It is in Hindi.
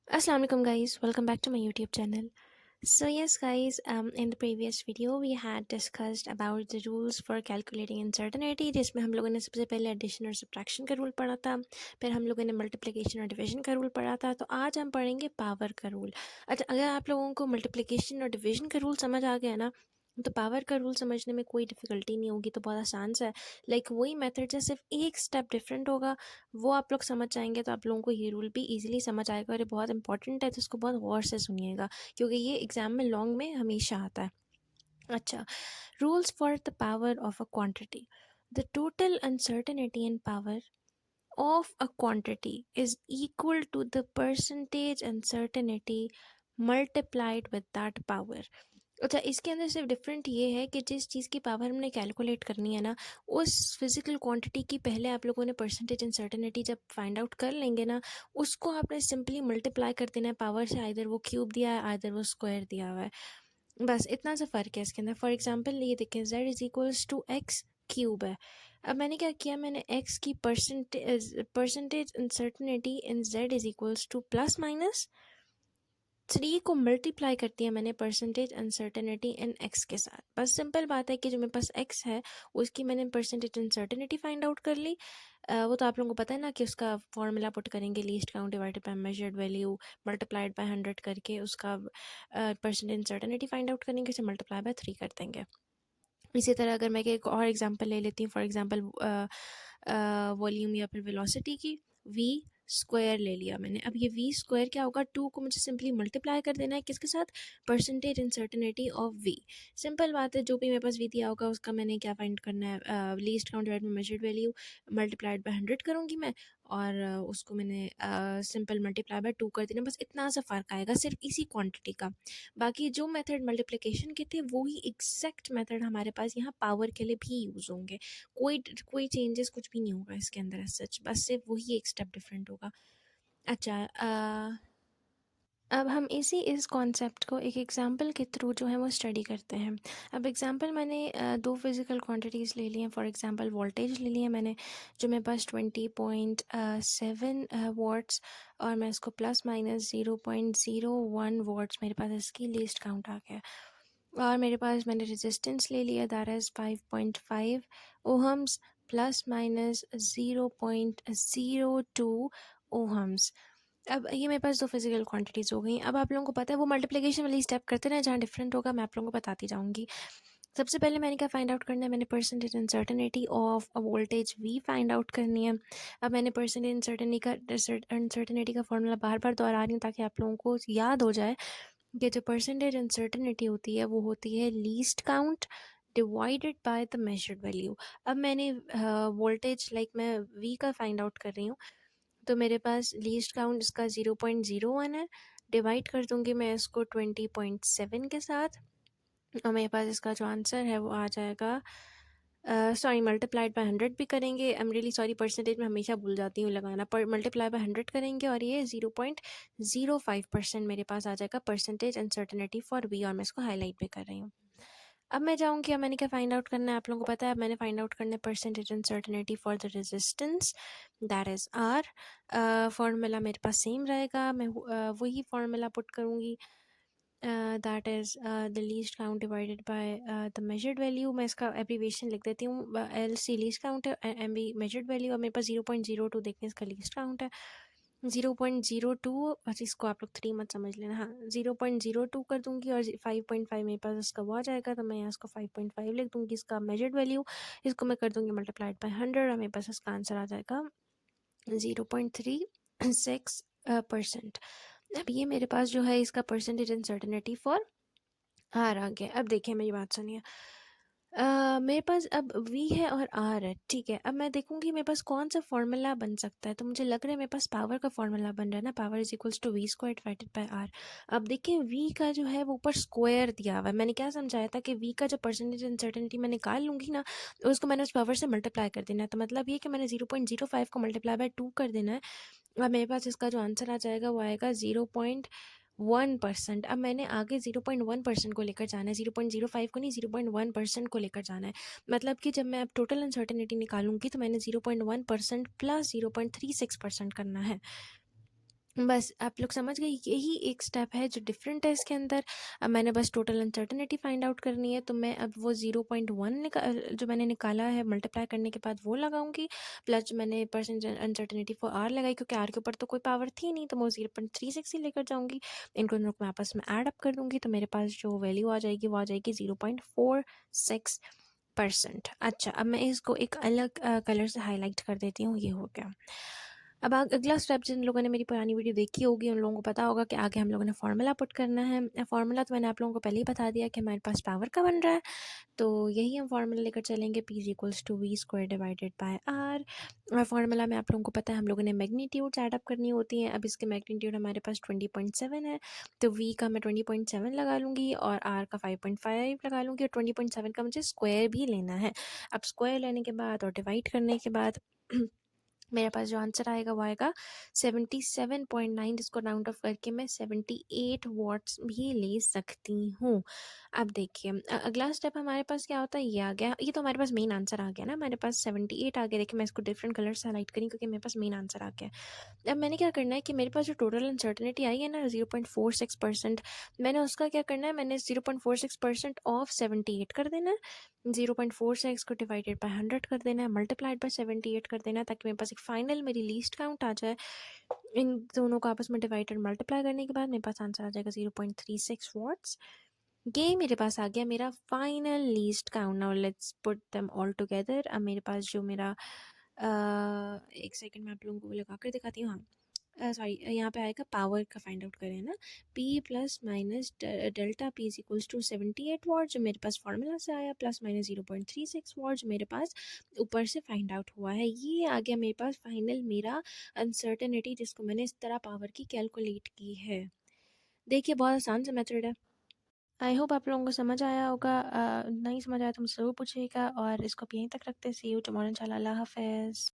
Assalamualaikum guys, welcome back to my YouTube channel. So yes guys, in the previous video we had discussed about the rules for calculating uncertainty जिसमें हम लोगों ने सबसे पहले एडिशन और सब्ट्रैक्शन का रूल पढ़ा था, फिर हम लोगों ने मल्टीप्लिकेशन और डिवीजन का रूल पढ़ा था। तो आज हम पढ़ेंगे पावर का रूल। अच्छा, अगर आप लोगों को मल्टीप्लिकेशन और डिवीजन का रूल समझ आ गया ना, तो पावर का रूल समझने में कोई डिफ़िकल्टी नहीं होगी, तो बहुत आसान सा है। लाइक वही मेथड से सिर्फ एक स्टेप डिफरेंट होगा, वो आप लोग समझ जाएंगे तो आप लोगों को ये रूल भी इजीली समझ आएगा। और ये बहुत इंपॉर्टेंट है, तो इसको बहुत गौर से सुनिएगा क्योंकि ये एग्जाम में लॉन्ग में हमेशा आता है। अच्छा, rules for the power of a quantity. The total uncertainty in power of a quantity is equal to the percentage uncertainty multiplied with that power। अच्छा, इसके अंदर सिर्फ डिफरेंट ये है कि जिस चीज़ की पावर हमने कैलकुलेट करनी है ना, उस फिजिकल क्वांटिटी की पहले आप लोगों ने परसेंटेज अनसर्टेनिटी जब फाइंड आउट कर लेंगे ना, उसको आपने सिंपली मल्टीप्लाई कर देना है पावर से। आइदर वो क्यूब दिया है, आइदर वो स्क्वायर दिया हुआ है, बस इतना सा फ़र्क है इसके अंदर। फॉर एग्जांपल ये देखें, z is equals to x cube है। अब मैंने क्या किया, मैंने x की percentage uncertainty in z is equals to plus minus 3 को मल्टीप्लाई कर दिया मैंने परसेंटेज अनसर्टेनिटी इन x के साथ। बस सिंपल बात है कि जो मेरे पास x है उसकी मैंने परसेंटेज अनसर्टेनिटी फाइंड आउट कर ली। वो तो आप लोगों को पता है ना कि उसका फॉर्मूला पुट करेंगे, least count divided bye measured value multiplied by 100 करके उसका परसेंटेज अनसर्टेनिटी फाइंड आउट करेंगे, उसे मल्टीप्लाई बाय 3 कर देंगे। इसी तरह अगर मैं एक और एग्जांपल ले लेती हूँ, फॉर एग्जांपल वॉल्यूम या फिर वेलोसिटी की, v स्क्वायर ले लिया मैंने। अब ये v स्क्वायर क्या होगा, 2 को मुझे सिंपली मल्टीप्लाई कर देना है किसके साथ, percentage uncertainty of v। Simple बात है, जो भी मेरे पास v दिया होगा उसका मैंने क्या फाइंड करना है, least count divide by measured value multiplied by 100 करूँगी मैं, और उसको मैंने सिंपल मल्टीप्लाई बाय 2 कर देना। बस इतना सा फ़र्क आएगा सिर्फ इसी क्वांटिटी का। बाकी जो मेथड मल्टीप्लिकेशन के थे वही एग्जैक्ट मेथड हमारे पास यहाँ पावर के लिए भी यूज़ होंगे। कोई कोई चेंजेस कुछ भी नहीं होगा इसके अंदर एज सच, बस सिर्फ वही एक स्टेप डिफरेंट होगा। अच्छा, अब हम इस कॉन्सेप्ट को एक एग्जांपल के थ्रू जो है वो स्टडी करते हैं। अब एग्जांपल मैंने दो फिज़िकल क्वांटिटीज़ ले ली हैं। फॉर एग्जांपल वोल्टेज ले लिया मैंने, जो मेरे पास 20.7 वॉट्स, और मैं इसको प्लस माइनस 0.01 वॉट्स मेरे पास इसकी लीस्ट काउंट आ गया। और मेरे पास मैंने रेजिस्टेंस ले लिया, that is 5.5 ohms plus minus 0.02 ohms. अब ये मेरे पास दो फिजिकल क्वांटिटीज़ हो गई। अब आप लोगों को पता है वो मल्टीप्लिकेशन वाली स्टेप करते रहें, जहाँ डिफरेंट होगा मैं आप लोगों को बताती जाऊँगी। सबसे पहले मैंने क्या फाइंड आउट करना है, मैंने percentage uncertainty of a voltage v find out करनी है। अब मैंने परसेंटेज अनसर्टेनिटी का फॉर्मूला बार बार दोहरा रही हूँ ताकि आप लोगों को याद हो जाए कि जो परसेंटेज अनसर्टेनिटी होती है वो होती है least count divided by the measured value. अब मैंने वोल्टेज लाइक मैं v का फाइंड आउट कर रही हूँ, तो मेरे पास लीस्ट काउंट इसका 0.01 है। डिवाइड कर दूंगी मैं इसको 20.7 के साथ, और मेरे पास इसका जो आंसर है वो आ जाएगा, सॉरी मल्टीप्लाइड बाय 100 भी करेंगे। I am really sorry, percentage में हमेशा भूल जाती हूँ लगाना, पर मल्टीप्लाई बाय 100 करेंगे और ये 0.05% मेरे पास आ जाएगा परसेंटेज अनसर्टेनिटी फॉर वी, और मैं इसको हाईलाइट भी कर रही हूँ। अब मैं जाऊँगी, अब मैंने क्या फाइंड आउट करना है आप लोगों को पता है। अब मैंने फाइंड आउट करना है percentage uncertainty for the resistance, that is R. Formula मेरे पास सेम रहेगा, मैं वही फार्मूला पुट करूँगी, that is the least count divided by the measured value. मैं इसका एब्रीविएशन लिख देती हूँ, एल सी लीस्ट काउंट है, एम बी मेजर्ड वैल्यू। और मेरे पास 0.02 देखने इसका लीस्ट काउंट है, 0.02। बस इसको आप लोग 3 मत समझ लेना, हाँ 0.02 कर दूंगी, और 5.5 मेरे पास इसका वो आ जाएगा, तो मैं यहाँ इसको 5.5 लिख दूंगी इसका मेजर्ड वैल्यू। इसको मैं कर दूंगी मल्टीप्लाइड बाय 100, और मेरे पास इसका आंसर आ जाएगा 0.36%। अब ये मेरे पास जो है इसका परसेंटेज अनसर्टेनिटी फॉर आर आ गया। अब देखिए मेरी बात सुनिए, मेरे पास अब v है और r है, ठीक है। अब मैं देखूंगी मेरे पास कौन सा फॉर्मूला बन सकता है, तो मुझे लग रहा है मेरे पास पावर का फॉर्मूला बन रहा है ना, power is equals to V square divided by r। अब देखिए v का जो है वो ऊपर स्क्वायर दिया हुआ है। मैंने क्या समझाया था कि v का जो परसेंटेज अनसर्टेनिटी मैं निकाल लूँगी ना, तो उसको मैंने उस पावर से मल्टीप्लाई कर देना है। तो मतलब ये कि मैंने 0.05 को मल्टीप्लाई बाय 2 कर देना है। अब मेरे पास इसका जो आंसर आ जाएगा वो आएगा 0.1%। अब मैंने आगे 0.1% को लेकर जाना है, 0.05 को नहीं, 0.1% को लेकर जाना है। मतलब कि जब मैं अब टोटल अनसर्टेनिटी निकालूंगी तो मैंने 0.1% प्लस 0.36% करना है। बस आप लोग समझ गए, यही एक स्टेप है जो डिफरेंट है इसके अंदर। अब मैंने बस टोटल अनसर्टेनिटी फाइंड आउट करनी है, तो मैं अब वो 0.1 जो मैंने निकाला है मल्टीप्लाई करने के बाद वो लगाऊंगी, प्लस जो मैंने परसेंट अनसर्टेनिटी फॉर आर लगाई, क्योंकि आर के ऊपर तो कोई पावर थी नहीं, तो मैं 0.36 ही लेकर जाऊंगी। इनको दोनों को मैं आपस में ऐड अप कर दूंगी, तो मेरे पास जो वैल्यू आ जाएगी वो आ जाएगी 0.46%। अच्छा, अब मैं इसको एक अलग कलर से हाईलाइट कर देती हूँ। ये हो गया। अब अगला स्टेप, जिन लोगों ने मेरी पुरानी वीडियो देखी होगी उन लोगों को पता होगा कि आगे हम लोगों ने फार्मूला पुट करना है। फार्मूला तो मैंने आप लोगों को पहले ही बता दिया कि हमारे पास पावर का बन रहा है, तो यही हम फार्मूला लेकर चलेंगे। P is equals to V square divided by R. और फार्मूला में आप लोगों को पता है हम लोगों ने मैग्नीट्यूड्स ऐड अप करनी होती हैं। अब इसके मैग्नीट्यूड हमारे पास 20.7 है, तो V का मैं 20.7 लगा लूँगी और R का 5.5 लगा लूँगी, और 20.7 का मुझे स्क्वायर भी लेना है। अब स्क्वायर लेने के बाद और डिवाइड करने के बाद मेरे पास जो आंसर आएगा वो आएगा 77.9, जिसको राउंड ऑफ करके मैं 78 वॉट्स भी ले सकती हूँ। अब देखिए अगला स्टेप हमारे पास क्या होता है, ये आ गया। ये तो हमारे पास मेन आंसर आ गया ना, हमारे पास 78 आ गया। देखिए मैं इसको डिफरेंट कलर से हाईलाइट करी क्योंकि मेरे पास मेन आंसर आ गया। अब मैंने क्या करना है कि मेरे पास जो टोटल अनसर्टेनिटी आई है ना 0.46%, मैंने उसका क्या करना है, मैंने 0.46% ऑफ 78 कर देना है। 0.46 को डिवाइडेड बाय 100 कर देना है, मल्टीप्लाइड बाय 78 कर देना है, ताकि मेरे पास एक फाइनल मेरी लीस्ट काउंट आ जाए। इन दोनों को आपस में डिवाइड और मल्टीप्लाई करने के बाद मेरे पास आंसर आ जाएगा 0.36 वॉट्स। ये मेरे पास आ गया मेरा final least count. Now let's put them all together. अब मेरे पास जो मेरा एक सेकंड मैं आप लोगों को लगा कर दिखाती हूँ। हाँ सॉरी, यहाँ पे आएगा पावर का फाइंड आउट करें ना, P plus minus delta P is equals to 78 watt, जो मेरे पास फार्मूला से आया, प्लस माइनस 0.36 वॉट जो मेरे पास ऊपर से फाइंड आउट हुआ है। ये आ गया मेरे पास फाइनल मेरा अनसर्टेनिटी, जिसको मैंने इस तरह पावर की कैलकुलेट की है। देखिए बहुत आसान सा मेथड है। आई होप आप लोगों को समझ आया होगा। नहीं समझ आया तो मुझसे ज़रूर पूछिएगा, और इसको अब यहीं तक रखते हैं। सी यू टुमारो इंशाल्लाह। अल्लाह हाफ़िज़।